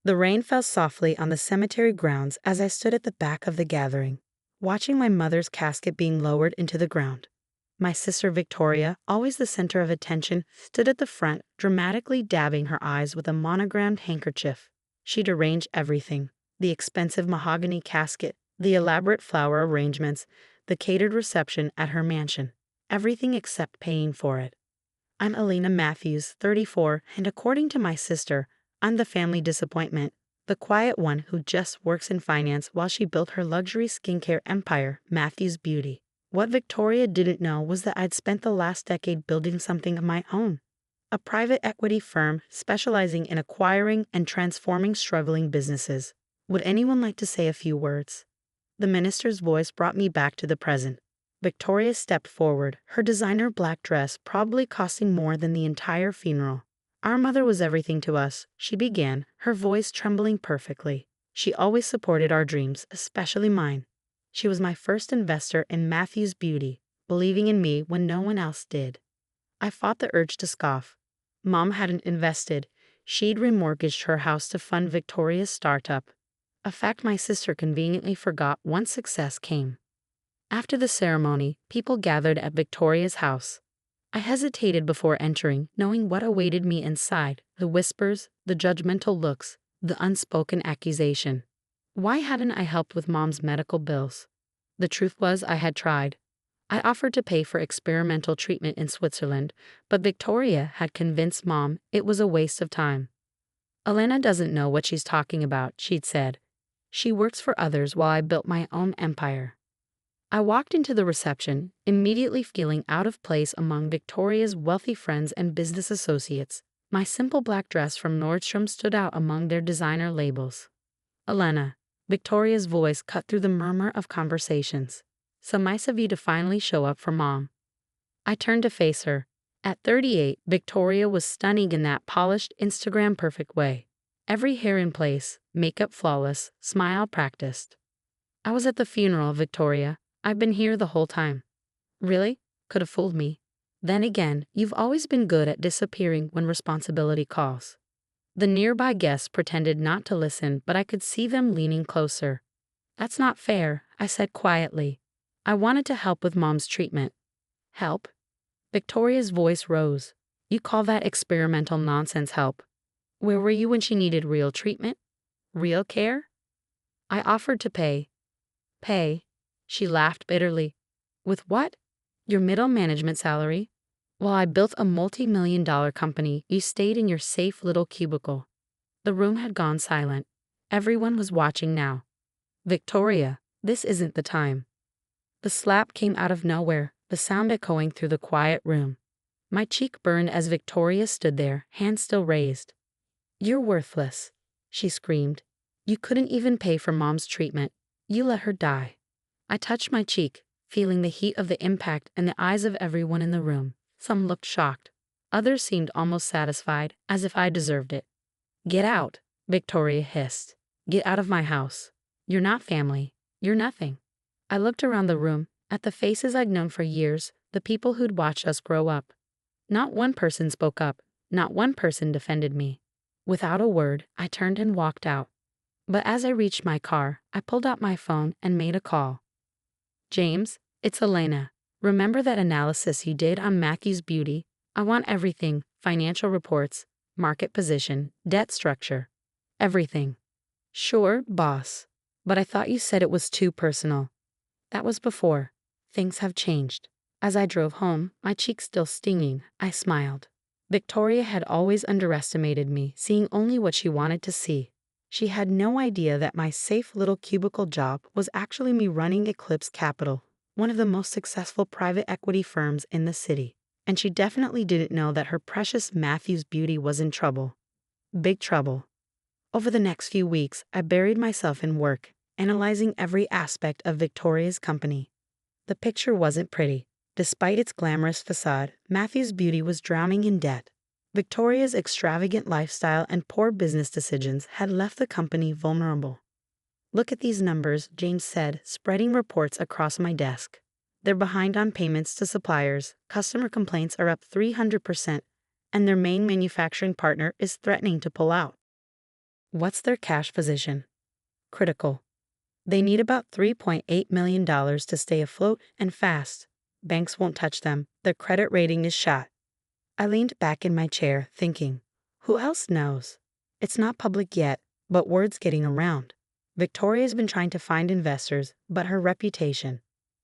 The rain fell softly on the cemetery grounds as I stood at the back of the gathering, watching my mother's casket being lowered into the ground. My sister Victoria, always the center of attention, stood at the front, dramatically dabbing her eyes with a monogrammed handkerchief. She'd arranged everything: the expensive mahogany casket, the elaborate flower arrangements, the catered reception at her mansion. Everything except paying for it. I'm Elena Matthews, 34, and according to my sister, I'm the family disappointment, the quiet one who just works in finance while she built her luxury skincare empire, Matthews Beauty. What Victoria didn't know was that I'd spent the last decade building something of my own. A private equity firm specializing in acquiring and transforming struggling businesses. Would anyone like to say a few words? The minister's voice brought me back to the present. Victoria stepped forward, her designer black dress probably costing more than the entire funeral. Our mother was everything to us, she began, her voice trembling perfectly. She always supported our dreams, especially mine. She was my first investor in Matthews Beauty, believing in me when no one else did. I fought the urge to scoff. Mom hadn't invested. She'd remortgaged her house to fund Victoria's startup, a fact my sister conveniently forgot once success came. After the ceremony, people gathered at Victoria's house. I hesitated before entering, knowing what awaited me inside: the whispers, the judgmental looks, the unspoken accusation. Why hadn't I helped with Mom's medical bills? The truth was, I had tried. I offered to pay for experimental treatment in Switzerland, but Victoria had convinced Mom it was a waste of time. Elena doesn't know what she's talking about, she'd said. She works for others while I built my own empire. I walked into the reception, immediately feeling out of place among Victoria's wealthy friends and business associates. My simple black dress from Nordstrom stood out among their designer labels. Elena, Victoria's voice cut through the murmur of conversations. So nice of you to finally show up for Mom. I turned to face her. At 38, Victoria was stunning in that polished, Instagram-perfect way. Every hair in place, makeup flawless, smile practiced. I was at the funeral, Victoria. I've been here the whole time. Really? Could have fooled me. Then again, you've always been good at disappearing when responsibility calls. The nearby guests pretended not to listen, but I could see them leaning closer. That's not fair, I said quietly. I wanted to help with Mom's treatment. Help? Victoria's voice rose. You call that experimental nonsense help? Where were you when she needed real treatment? Real care? I offered to pay. Pay? She laughed bitterly. With what? Your middle management salary? While I built a multi-million-dollar company, you stayed in your safe little cubicle. The room had gone silent. Everyone was watching now. Victoria, this isn't the time. The slap came out of nowhere, the sound echoing through the quiet room. My cheek burned as Victoria stood there, hands still raised. You're worthless, she screamed. You couldn't even pay for Mom's treatment. You let her die. I touched my cheek, feeling the heat of the impact in the eyes of everyone in the room. Some looked shocked. Others seemed almost satisfied, as if I deserved it. Get out, Victoria hissed. Get out of my house. You're not family. You're nothing. I looked around the room, at the faces I'd known for years, the people who'd watched us grow up. Not one person spoke up. Not one person defended me. Without a word, I turned and walked out. But as I reached my car, I pulled out my phone and made a call. James, it's Elena. Remember that analysis you did on Matthews Beauty? I want everything: financial reports, market position, debt structure. Everything. Sure, boss. But I thought you said it was too personal. That was before. Things have changed. As I drove home, my cheeks still stinging, I smiled. Victoria had always underestimated me, seeing only what she wanted to see. She had no idea that my safe little cubicle job was actually me running Eclipse Capital, one of the most successful private equity firms in the city. And she definitely didn't know that her precious Matthews Beauty was in trouble. Big trouble. Over the next few weeks, I buried myself in work, analyzing every aspect of Victoria's company. The picture wasn't pretty. Despite its glamorous facade, Matthews Beauty was drowning in debt. Victoria's extravagant lifestyle and poor business decisions had left the company vulnerable. Look at these numbers, James said, spreading reports across my desk. They're behind on payments to suppliers, customer complaints are up 300%, and their main manufacturing partner is threatening to pull out. What's their cash position? Critical. They need about $3.8 million to stay afloat and fast. Banks won't touch them. Their credit rating is shot. I leaned back in my chair, thinking, who else knows? It's not public yet, but word's getting around. Victoria's been trying to find investors, but her reputation.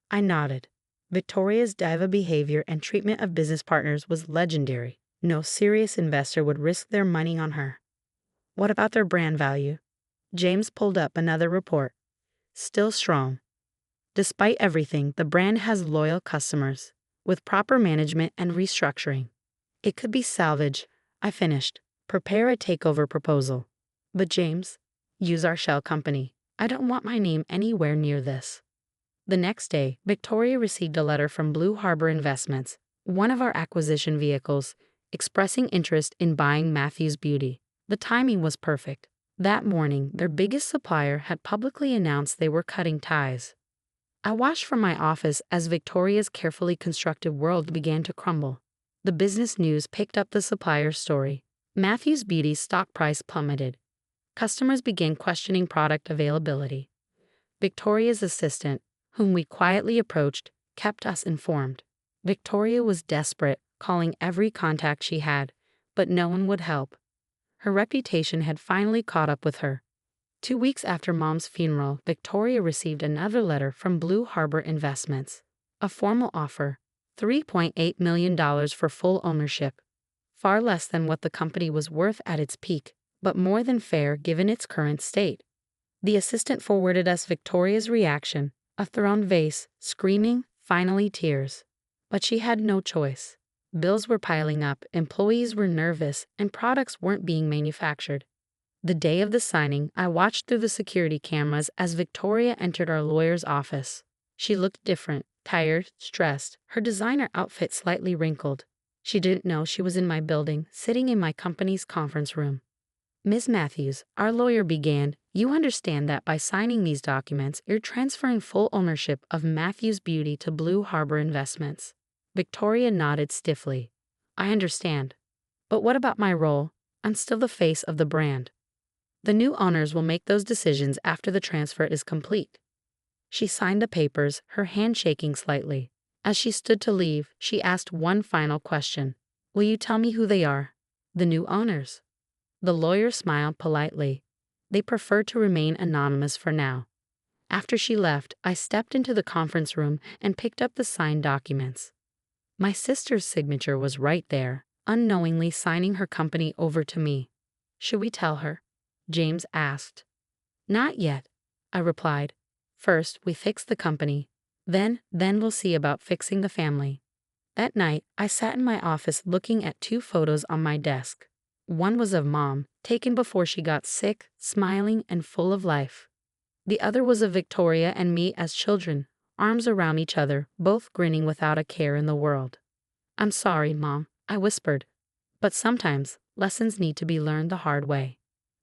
I nodded. Victoria's diva behavior and treatment of business partners was legendary. No serious investor would risk their money on her. What about their brand value? James pulled up another report. Still strong. Despite everything, the brand has loyal customers. With proper management and restructuring, it could be salvaged. I finished. Prepare a takeover proposal. But James, use our shell company. I don't want my name anywhere near this. The next day, Victoria received a letter from Blue Harbor Investments, one of our acquisition vehicles, expressing interest in buying Matthews Beauty. The timing was perfect. That morning, their biggest supplier had publicly announced they were cutting ties. I watched from my office as Victoria's carefully constructed world began to crumble. The business news picked up the supplier's story. Matthews Beauty's stock price plummeted. Customers began questioning product availability. Victoria's assistant, whom we quietly approached, kept us informed. Victoria was desperate, calling every contact she had, but no one would help. Her reputation had finally caught up with her. 2 weeks after Mom's funeral, Victoria received another letter from Blue Harbor Investments. A formal offer, $3.8 million for full ownership. Far less than what the company was worth at its peak, but more than fair given its current state. The assistant forwarded us Victoria's reaction, a thrown vase, screaming, finally tears. But she had no choice. Bills were piling up, employees were nervous, and products weren't being manufactured. The day of the signing, I watched through the security cameras as Victoria entered our lawyer's office. She looked different, tired, stressed, her designer outfit slightly wrinkled. She didn't know she was in my building, sitting in my company's conference room. Ms. Matthews, our lawyer began, you understand that by signing these documents, you're transferring full ownership of Matthews Beauty to Blue Harbor Investments. Victoria nodded stiffly. I understand. But what about my role? I'm still the face of the brand. The new owners will make those decisions after the transfer is complete. She signed the papers, her hand shaking slightly. As she stood to leave, she asked one final question. Will you tell me who they are? The new owners. The lawyer smiled politely. They prefer to remain anonymous for now. After she left, I stepped into the conference room and picked up the signed documents. My sister's signature was right there, unknowingly signing her company over to me. Should we tell her? James asked. Not yet, I replied. First, we fix the company. Then we'll see about fixing the family. That night, I sat in my office looking at 2 photos on my desk. One was of Mom, taken before she got sick, smiling and full of life. The other was of Victoria and me as children, arms around each other, both grinning without a care in the world. I'm sorry, Mom, I whispered. But sometimes, lessons need to be learned the hard way.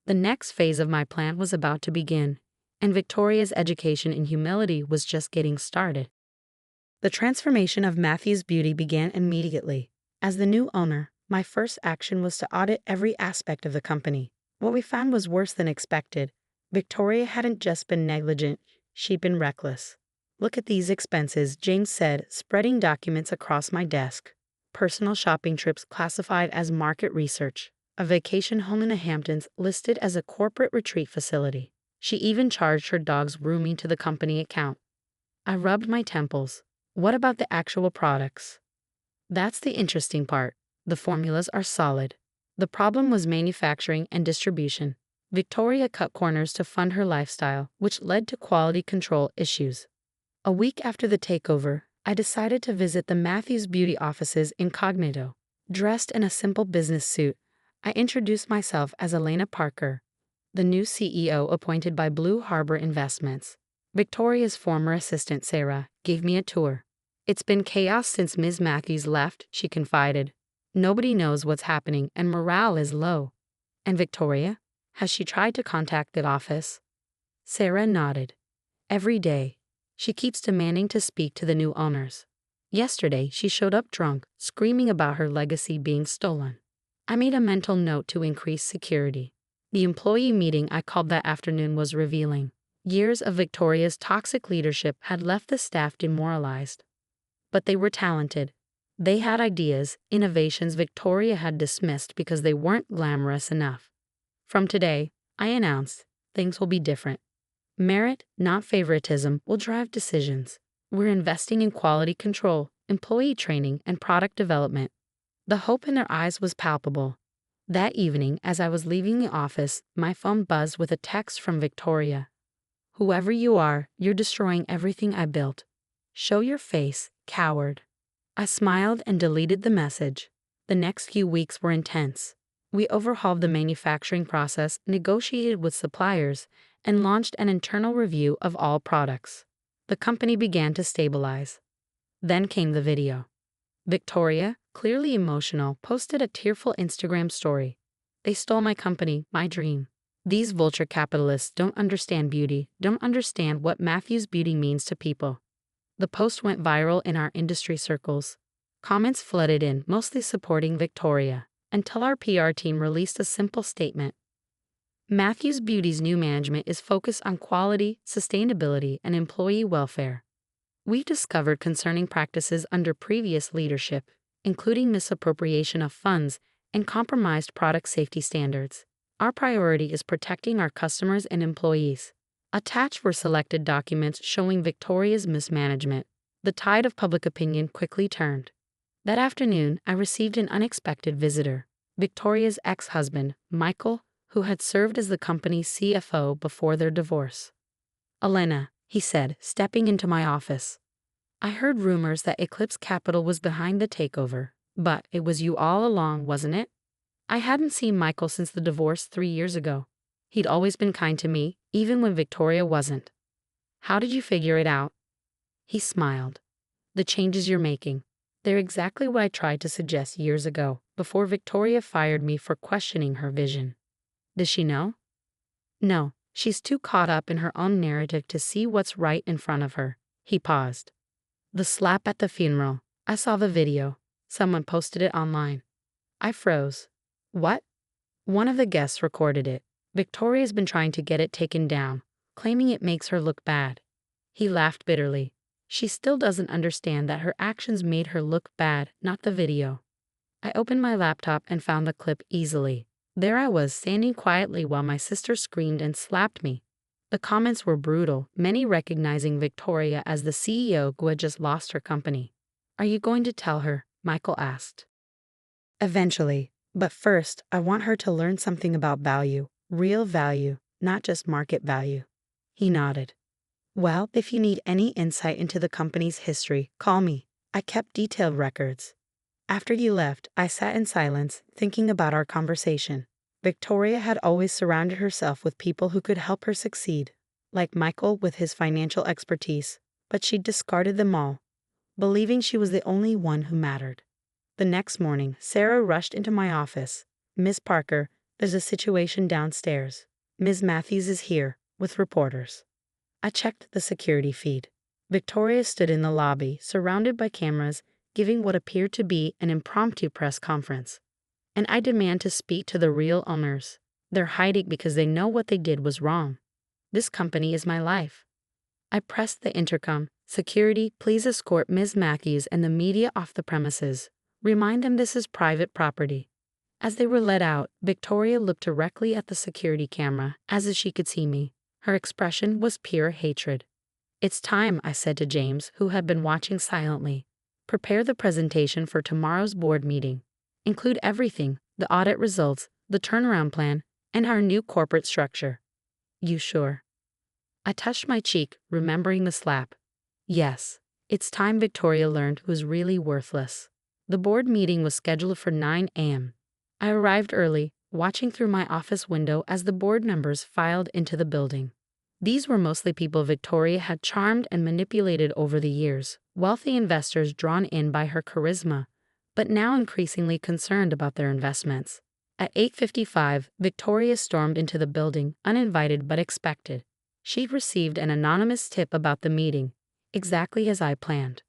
The next phase of my plan was about to begin, and Victoria's education in humility was just getting started. The transformation of Matthews Beauty began immediately. As the new owner, my first action was to audit every aspect of the company. What we found was worse than expected. Victoria hadn't just been negligent, she'd been reckless. Look at these expenses, James said, spreading documents across my desk. Personal shopping trips classified as market research. A vacation home in the Hamptons listed as a corporate retreat facility. She even charged her dog's rooming to the company account. I rubbed my temples. What about the actual products? That's the interesting part. The formulas are solid. The problem was manufacturing and distribution. Victoria cut corners to fund her lifestyle, which led to quality control issues. A week after the takeover, I decided to visit the Matthews Beauty offices incognito. Dressed in a simple business suit, I introduced myself as Elena Parker, the new CEO appointed by Blue Harbor Investments. Victoria's former assistant, Sarah, gave me a tour. It's been chaos since Ms. Matthews left, she confided. Nobody knows what's happening and morale is low. And Victoria? Has she tried to contact the office? Sarah nodded. Every day. She keeps demanding to speak to the new owners. Yesterday, she showed up drunk, screaming about her legacy being stolen. I made a mental note to increase security. The employee meeting I called that afternoon was revealing. Years of Victoria's toxic leadership had left the staff demoralized. But they were talented. They had ideas, innovations Victoria had dismissed because they weren't glamorous enough. From today, I announced, things will be different. Merit, not favoritism, will drive decisions. We're investing in quality control, employee training, and product development. The hope in their eyes was palpable. That evening, as I was leaving the office, my phone buzzed with a text from Victoria. "Whoever you are, you're destroying everything I built. Show your face, coward." I smiled and deleted the message. The next few weeks were intense. We overhauled the manufacturing process, negotiated with suppliers, and launched an internal review of all products. The company began to stabilize. Then came the video. Victoria, clearly emotional, posted a tearful Instagram story. "They stole my company, my dream. These vulture capitalists don't understand beauty, don't understand what Matthews beauty means to people." The post went viral in our industry circles. Comments flooded in, mostly supporting Victoria, until our PR team released a simple statement. Matthews Beauty's new management is focused on quality, sustainability, and employee welfare. We've discovered concerning practices under previous leadership, including misappropriation of funds and compromised product safety standards. Our priority is protecting our customers and employees. Attached were selected documents showing Victoria's mismanagement. The tide of public opinion quickly turned. That afternoon, I received an unexpected visitor. Victoria's ex-husband, Michael, who had served as the company's CFO before their divorce. "Elena," he said, stepping into my office. "I heard rumors that Eclipse Capital was behind the takeover, but it was you all along, wasn't it?" I hadn't seen Michael since the divorce 3 years ago. He'd always been kind to me, even when Victoria wasn't. "How did you figure it out?" He smiled. "The changes you're making. They're exactly what I tried to suggest years ago, before Victoria fired me for questioning her vision." "Does she know?" "No, she's too caught up in her own narrative to see what's right in front of her." He paused. "The slap at the funeral. I saw the video. Someone posted it online." I froze. "What?" "One of the guests recorded it. Victoria's been trying to get it taken down, claiming it makes her look bad." He laughed bitterly. "She still doesn't understand that her actions made her look bad, not the video." I opened my laptop and found the clip easily. There I was, standing quietly while my sister screamed and slapped me. The comments were brutal, many recognizing Victoria as the CEO who had just lost her company. "Are you going to tell her?" Michael asked. "Eventually, but first I want her to learn something about value, real value, not just market value." He nodded. "Well, if you need any insight into the company's history, call me. I kept detailed records." After you left, I sat in silence, thinking about our conversation. Victoria had always surrounded herself with people who could help her succeed, like Michael with his financial expertise, but she discarded them all, believing she was the only one who mattered. The next morning, Sarah rushed into my office. "Miss Parker, there's a situation downstairs. Ms. Matthews is here, with reporters." I checked the security feed. Victoria stood in the lobby, surrounded by cameras, giving what appeared to be an impromptu press conference. "And I demand to speak to the real owners. They're hiding because they know what they did was wrong. This company is my life." I pressed the intercom. "Security, please escort Ms. Matthews and the media off the premises. Remind them this is private property." As they were let out, Victoria looked directly at the security camera, as if she could see me. Her expression was pure hatred. "It's time," I said to James, who had been watching silently. "Prepare the presentation for tomorrow's board meeting. Include everything, the audit results, the turnaround plan, and our new corporate structure." "You sure?" I touched my cheek, remembering the slap. "Yes, it's time Victoria learned who's really worthless." The board meeting was scheduled for 9 a.m. I arrived early, watching through my office window as the board members filed into the building. These were mostly people Victoria had charmed and manipulated over the years, wealthy investors drawn in by her charisma, but now increasingly concerned about their investments. At 8:55, Victoria stormed into the building, uninvited but expected. She'd received an anonymous tip about the meeting, exactly as I planned.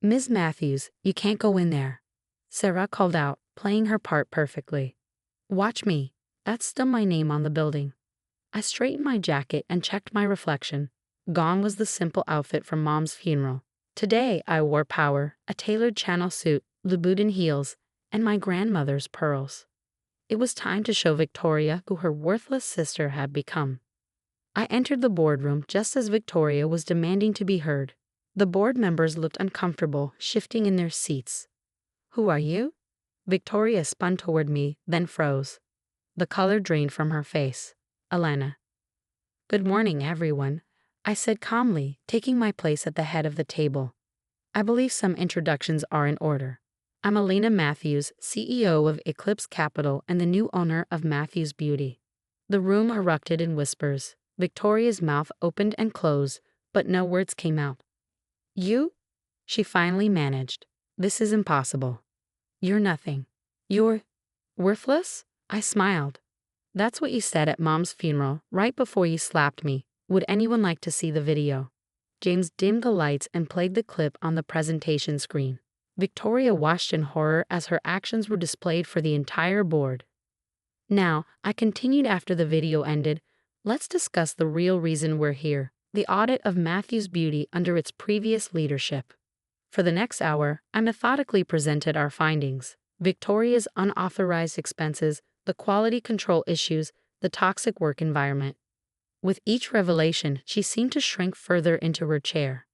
"Ms. Matthews, you can't go in there," Sarah called out, playing her part perfectly. "Watch me." That's still my name on the building. I straightened my jacket and checked my reflection. Gone was the simple outfit from Mom's funeral. Today I wore power, a tailored Channel suit, Louboutin heels, and my grandmother's pearls. It was time to show Victoria who her worthless sister had become. I entered the boardroom just as Victoria was demanding to be heard. The board members looked uncomfortable, shifting in their seats. "Who are you?" Victoria spun toward me, then froze. The color drained from her face. "Elena." "Good morning, everyone," I said calmly, taking my place at the head of the table. "I believe some introductions are in order. I'm Elena Matthews, CEO of Eclipse Capital and the new owner of Matthews Beauty." The room erupted in whispers. Victoria's mouth opened and closed, but no words came out. "You?" she finally managed. "This is impossible. You're nothing. You're worthless?" I smiled. "That's what you said at Mom's funeral, right before you slapped me. Would anyone like to see the video?" James dimmed the lights and played the clip on the presentation screen. Victoria watched in horror as her actions were displayed for the entire board. "Now," I continued after the video ended, "let's discuss the real reason we're here, the audit of Matthews Beauty under its previous leadership." For the next hour, I methodically presented our findings: Victoria's unauthorized expenses, the quality control issues, the toxic work environment. With each revelation, she seemed to shrink further into her chair.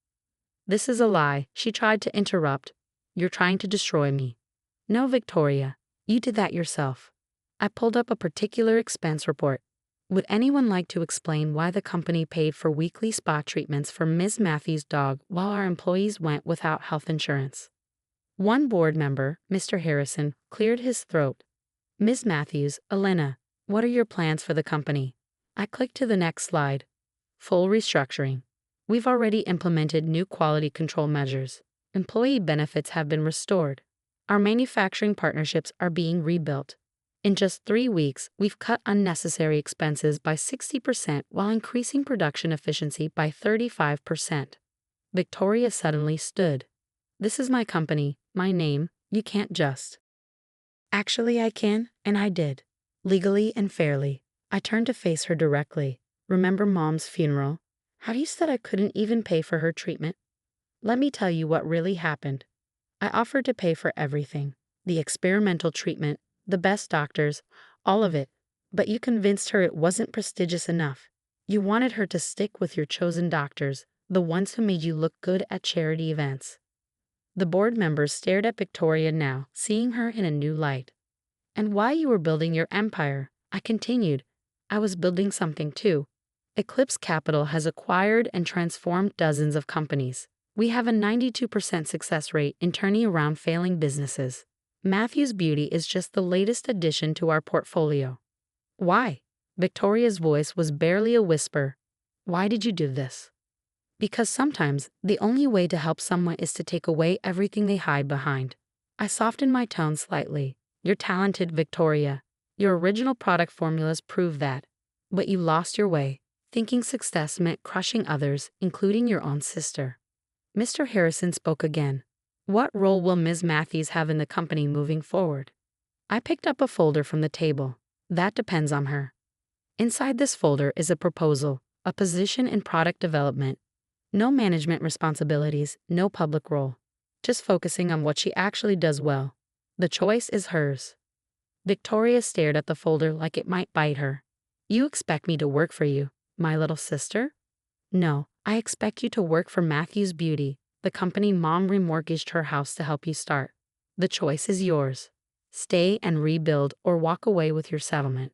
"This is a lie," she tried to interrupt. "You're trying to destroy me." "No, Victoria, you did that yourself." I pulled up a particular expense report. "Would anyone like to explain why the company paid for weekly spa treatments for Ms. Matthews' dog while our employees went without health insurance?" One board member, Mr. Harrison, cleared his throat. "Ms. Matthews, Elena, what are your plans for the company?" I clicked to the next slide. "Full restructuring. We've already implemented new quality control measures. Employee benefits have been restored. Our manufacturing partnerships are being rebuilt. In just 3 weeks, we've cut unnecessary expenses by 60% while increasing production efficiency by 35%. Victoria suddenly stood. "This is my company, my name. You can't just." "Actually, I can, and I did. Legally and fairly." I turned to face her directly. "Remember Mom's funeral? How you said I couldn't even pay for her treatment? Let me tell you what really happened. I offered to pay for everything. The experimental treatment, the best doctors, all of it. But you convinced her it wasn't prestigious enough. You wanted her to stick with your chosen doctors, the ones who made you look good at charity events." The board members stared at Victoria now, seeing her in a new light. "And while you were building your empire," I continued, "I was building something too. Eclipse Capital has acquired and transformed dozens of companies. We have a 92% success rate in turning around failing businesses. Matthews Beauty is just the latest addition to our portfolio." "Why?" Victoria's voice was barely a whisper. "Why did you do this?" "Because sometimes the only way to help someone is to take away everything they hide behind." I softened my tone slightly. "You're talented, Victoria. Your original product formulas prove that. But you lost your way, thinking success meant crushing others, including your own sister." Mr. Harrison spoke again. "What role will Ms. Matthews have in the company moving forward?" I picked up a folder from the table. "That depends on her. Inside this folder is a proposal, a position in product development. No management responsibilities, no public role. Just focusing on what she actually does well. The choice is hers." Victoria stared at the folder like it might bite her. "You expect me to work for you, my little sister?" "No, I expect you to work for Matthews Beauty, the company Mom remortgaged her house to help you start. The choice is yours. Stay and rebuild or walk away with your settlement."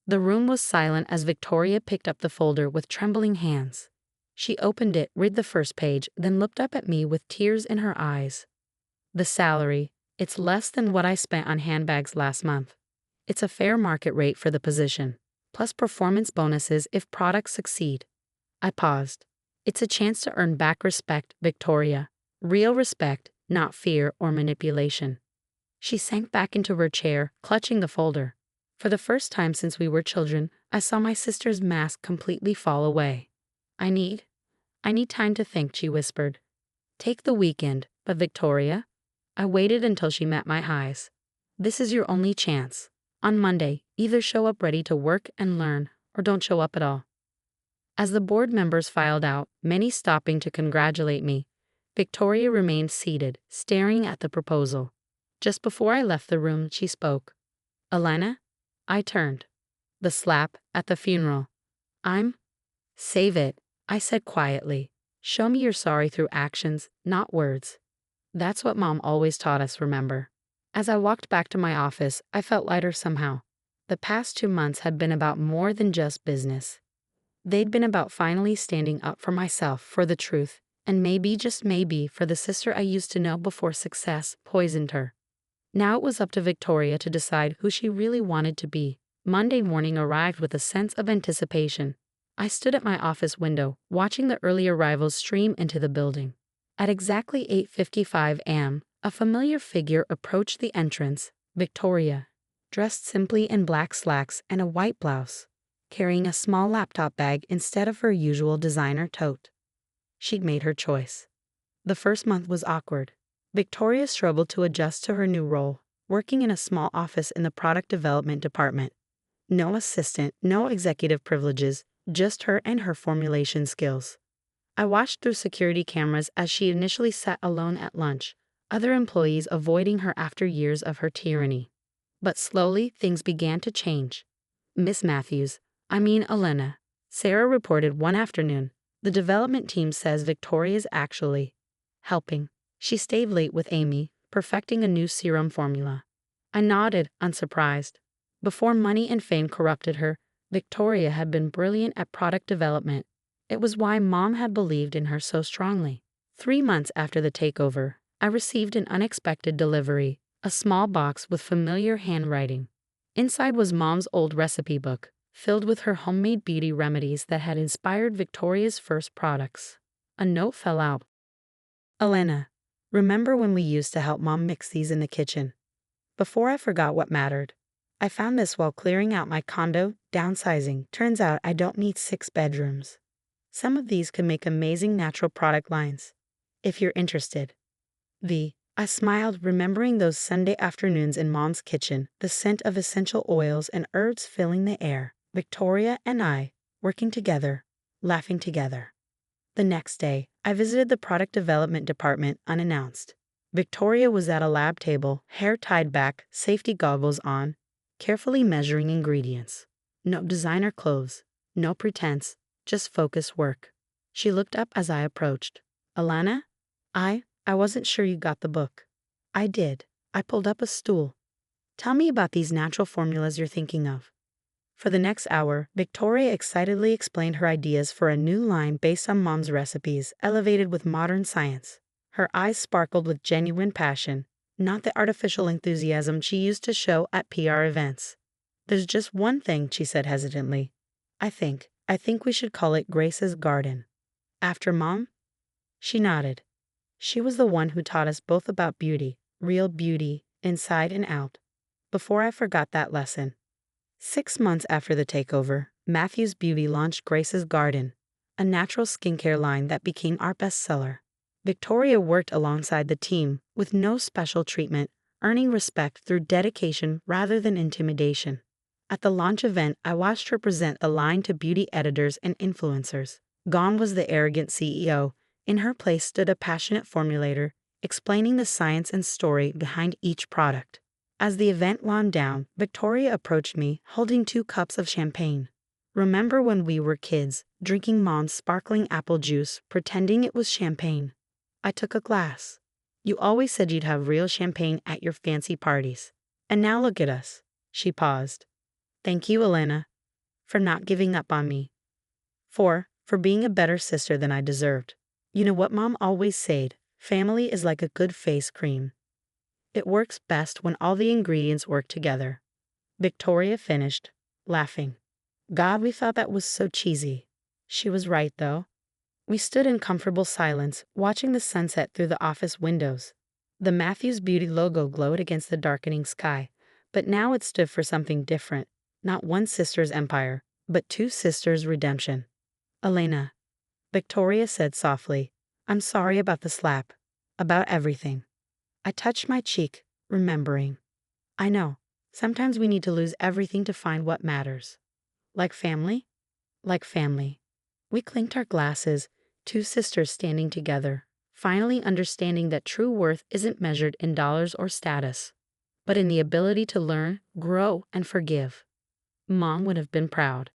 The room was silent as Victoria picked up the folder with trembling hands. She opened it, read the first page, then looked up at me with tears in her eyes. "The salary. It's less than what I spent on handbags last month. It's a fair market rate for the position, plus performance bonuses if products succeed." I paused. "It's a chance to earn back respect, Victoria. Real respect, not fear or manipulation." She sank back into her chair, clutching the folder. For the first time since we were children, I saw my sister's mask completely fall away. I need time to think," she whispered. "Take the weekend, but Victoria?" I waited until she met my eyes. "This is your only chance. On Monday, Either show up ready to work and learn, or don't show up at all. As the board members filed out, many stopping to congratulate me, Victoria remained seated, staring at the proposal. Just before I left the room, she spoke. Elena? I turned. The slap at the funeral. Save it, I said quietly. Show me you're sorry through actions, not words. That's what Mom always taught us, remember? As I walked back to my office, I felt lighter somehow. The past 2 months had been about more than just business. They'd been about finally standing up for myself, for the truth, and maybe, just maybe, for the sister I used to know before success poisoned her. Now it was up to Victoria to decide who she really wanted to be. Monday morning arrived with a sense of anticipation. I stood at my office window, watching the early arrivals stream into the building. At exactly 8:55 a.m., a familiar figure approached the entrance, Victoria, dressed simply in black slacks and a white blouse, carrying a small laptop bag instead of her usual designer tote. She'd made her choice. The first month was awkward. Victoria struggled to adjust to her new role, working in a small office in the product development department. No assistant, no executive privileges, just her and her formulation skills. I watched through security cameras as she initially sat alone at lunch, other employees avoiding her after years of her tyranny. But slowly, things began to change. Miss Matthews, Elena, Sarah reported one afternoon. The development team says Victoria's actually helping. She stayed late with Amy, perfecting a new serum formula. I nodded, unsurprised. Before money and fame corrupted her, Victoria had been brilliant at product development. It was why Mom had believed in her so strongly. 3 months after the takeover, I received an unexpected delivery, a small box with familiar handwriting. Inside was Mom's old recipe book, filled with her homemade beauty remedies that had inspired Victoria's first products. A note fell out. Elena, remember when we used to help Mom mix these in the kitchen? Before I forgot what mattered, I found this while clearing out my condo, downsizing. Turns out I don't need 6 bedrooms. Some of these could make amazing natural product lines. If you're interested. I smiled, remembering those Sunday afternoons in Mom's kitchen, the scent of essential oils and herbs filling the air. Victoria and I, working together, laughing together. The next day, I visited the product development department unannounced. Victoria was at a lab table, hair tied back, safety goggles on, carefully measuring ingredients. No designer clothes, no pretense, just focused work. She looked up as I approached. Alana? I wasn't sure you got the book. I did. I pulled up a stool. Tell me about these natural formulas you're thinking of. For the next hour, Victoria excitedly explained her ideas for a new line based on Mom's recipes, elevated with modern science. Her eyes sparkled with genuine passion, not the artificial enthusiasm she used to show at PR events. There's just one thing, she said hesitantly. I think we should call it Grace's Garden. After Mom? She nodded. She was the one who taught us both about beauty, real beauty, inside and out. Before I forgot that lesson. 6 months after the takeover, Matthews Beauty launched Grace's Garden, a natural skincare line that became our bestseller. Victoria worked alongside the team with no special treatment, earning respect through dedication rather than intimidation. At the launch event, I watched her present a line to beauty editors and influencers. Gone was the arrogant CEO. In her place stood a passionate formulator, explaining the science and story behind each product. As the event wound down, Victoria approached me, holding 2 cups of champagne. Remember when we were kids, drinking Mom's sparkling apple juice, pretending it was champagne? I took a glass. You always said you'd have real champagne at your fancy parties. And now look at us. She paused. Thank you, Elena, for not giving up on me. For being a better sister than I deserved. You know what Mom always said, family is like a good face cream. It works best when all the ingredients work together. Victoria finished, laughing. God, we thought that was so cheesy. She was right, though. We stood in comfortable silence, watching the sunset through the office windows. The Matthews Beauty logo glowed against the darkening sky, but now it stood for something different. Not one sister's empire, but 2 sisters' redemption. Elena, Victoria said softly, I'm sorry about the slap, about everything. I touched my cheek, remembering. I know, Sometimes we need to lose everything to find what matters. Like family? Like family. We clinked our glasses, two sisters standing together, finally understanding that true worth isn't measured in dollars or status, but in the ability to learn, grow, and forgive. Mom would have been proud.